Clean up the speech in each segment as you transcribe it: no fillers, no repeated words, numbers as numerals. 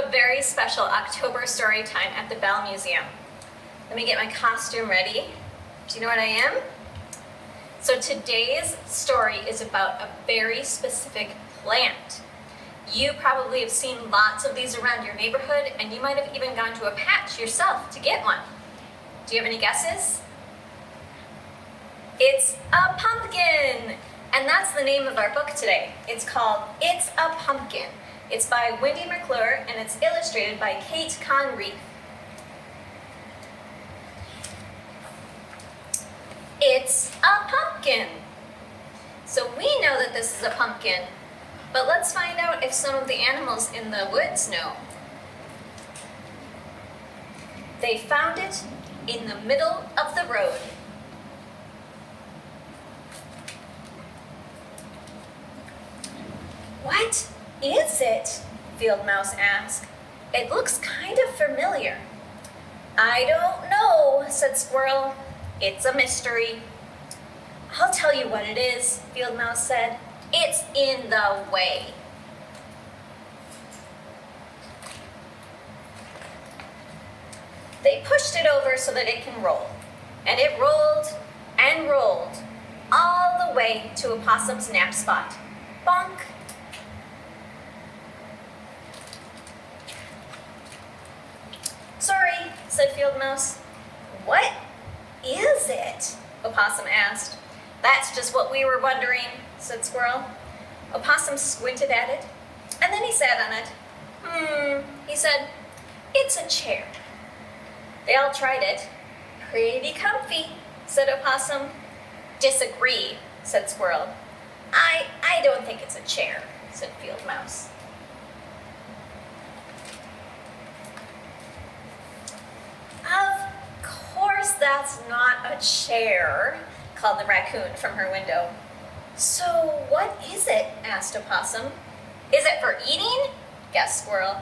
a very special October story time at the Bell Museum. Let me get my costume ready. Do you know what I am? So today's story is about a very specific plant. You probably have seen lots of these around your neighborhood, and you might have even gone to a patch yourself to get one. Do you have any guesses? It's a pumpkin! And that's the name of our book today. It's called It's a Pumpkin. It's by Wendy McClure, and it's illustrated by Kate Conreath. It's a pumpkin. So we know that this is a pumpkin, but let's find out if some of the animals in the woods know. They found it in the middle of the road. What is it? Field Mouse asked. It looks kind of familiar. I don't know, said Squirrel. It's a mystery. I'll tell you what it is, Field Mouse said. It's in the way. They pushed it over so that it can roll. And it rolled and rolled all the way to a possum's nap spot. Bonk! Sorry, said Field Mouse. What is it? Opossum asked. That's just what we were wondering, said Squirrel. Opossum squinted at it, and then he sat on it. He said, it's a chair. They all tried it. Pretty comfy, said Opossum. Disagree, said Squirrel. I don't think it's a chair, said Field Mouse. Of course that's not a chair, called the raccoon from her window. So what is it? Asked Opossum. Is it for eating? Guessed Squirrel.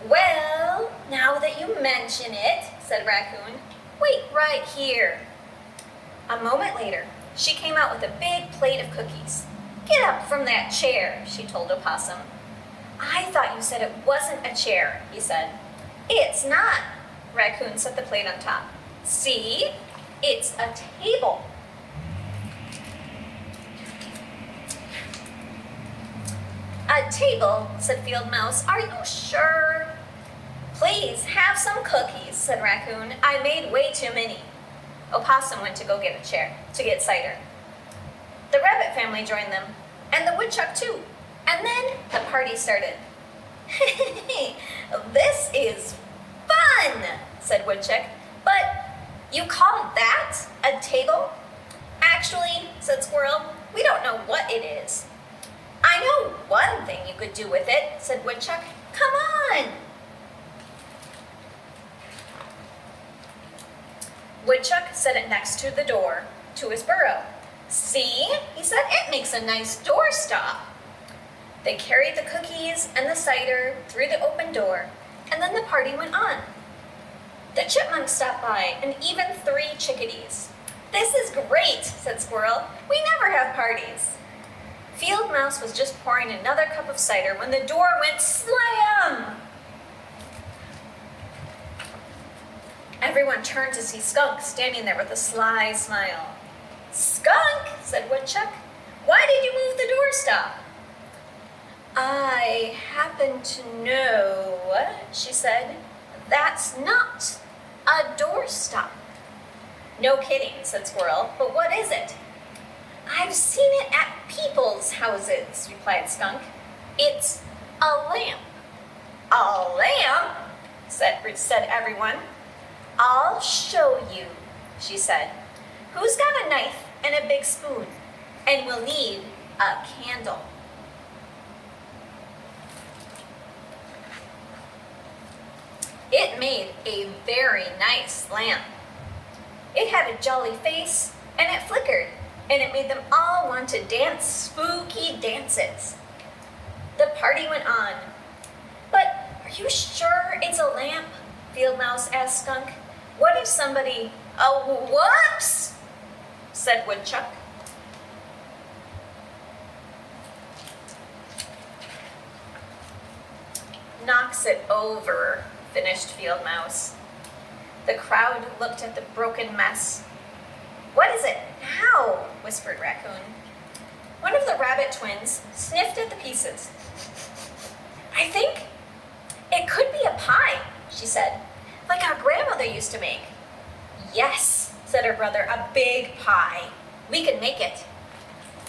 Well, now that you mention it, said Raccoon, wait right here. A moment later, she came out with a big plate of cookies. Get up from that chair, she told Opossum. I thought you said it wasn't a chair, he said. It's not. Raccoon set the plate on top. See? It's a table. A table, said Field Mouse. Are you sure? Please, have some cookies, said Raccoon. I made way too many. Opossum went to go get a chair, to get cider. The rabbit family joined them, and the woodchuck too. And then the party started. This is fun, said Woodchuck. But you call that a table? Actually, said Squirrel, we don't know what it is. I know one thing you could do with it, said Woodchuck. Come on! Woodchuck set it next to the door, to his burrow. See, he said, it makes a nice doorstop. They carried the cookies and the cider through the open door, and then the party went on. The chipmunk stopped by, and even 3 chickadees. This is great, said Squirrel. We never have parties. Field Mouse was just pouring another cup of cider when the door went slam! Everyone turned to see Skunk standing there with a sly smile. Skunk, said Woodchuck, why did you move the doorstop? I happen to know, she said, that's not a doorstop. No kidding, said Squirrel, but what is it? I've seen it at people's houses, replied Skunk. It's a lamp. A lamp? said everyone. I'll show you, she said. Who's got a knife and a big spoon? And we'll need a candle. It made a very nice lamp. It had a jolly face, and it flickered, and it made them all want to dance spooky dances. The party went on. But are you sure it's a lamp? Field Mouse asked Skunk. What if somebody... Oh, whoops! said Woodchuck. knocks it over, finished Field Mouse. The crowd looked at the broken mess. What is it now? Whispered Raccoon. One of the rabbit twins sniffed at the pieces. I think it could be a pie, she said, like our grandmother used to make. Yes, said her brother, a big pie. We can make it.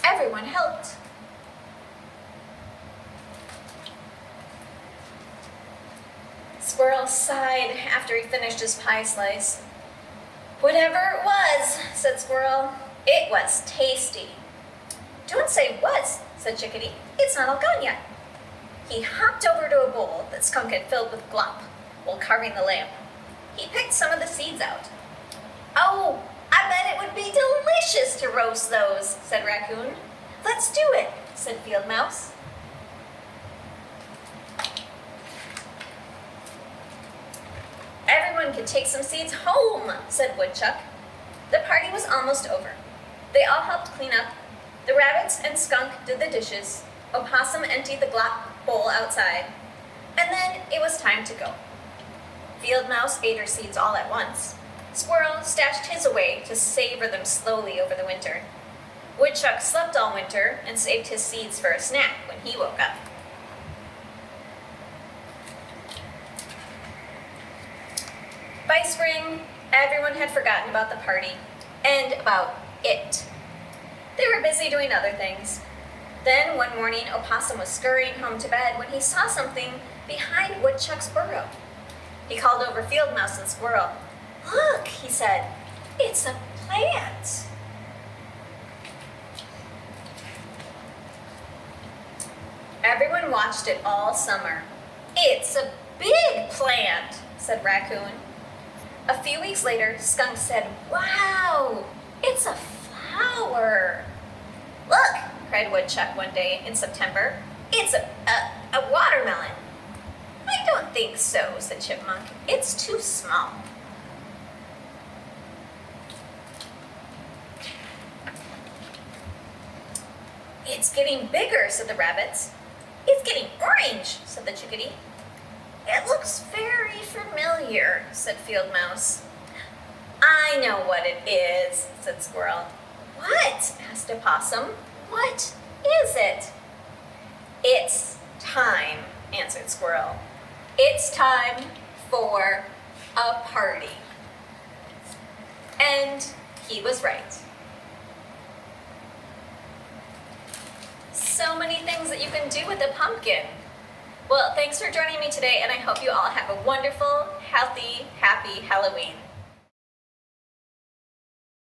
Everyone helped. Squirrel sighed after he finished his pie slice. Whatever it was, said Squirrel, it was tasty. Don't say was, said Chickadee. It's not all gone yet. He hopped over to a bowl that Skunk had filled with glop while carving the lamp. He picked some of the seeds out. Oh, I bet it would be delicious to roast those, said Raccoon. Let's do it, said Field Mouse. Everyone can take some seeds home, said Woodchuck. The party was almost over. They all helped clean up. The rabbits and Skunk did the dishes. Opossum emptied the glop bowl outside. And then it was time to go. Field Mouse ate her seeds all at once. Squirrel stashed his away to savor them slowly over the winter. Woodchuck slept all winter and saved his seeds for a snack when he woke up. By spring, everyone had forgotten about the party and about it. They were busy doing other things. Then one morning, Opossum was scurrying home to bed when he saw something behind Woodchuck's burrow. He called over Field Mouse and Squirrel. Look, he said, it's a plant. Everyone watched it all summer. It's a big plant, said Raccoon. A few weeks later, Skunk said, wow, it's a flower. Look, cried Woodchuck one day in September. It's a watermelon. I don't think so, said Chipmunk. It's too small. It's getting bigger, said the rabbits. It's getting orange, said the Chickadee. It looks very familiar, said Field Mouse. I know what it is, said Squirrel. What? Asked Opossum. What is it? It's time, answered Squirrel. It's time for a party. And he was right. So many things that you can do with a pumpkin. Well, thanks for joining me today, and I hope you all have a wonderful, healthy, happy Halloween.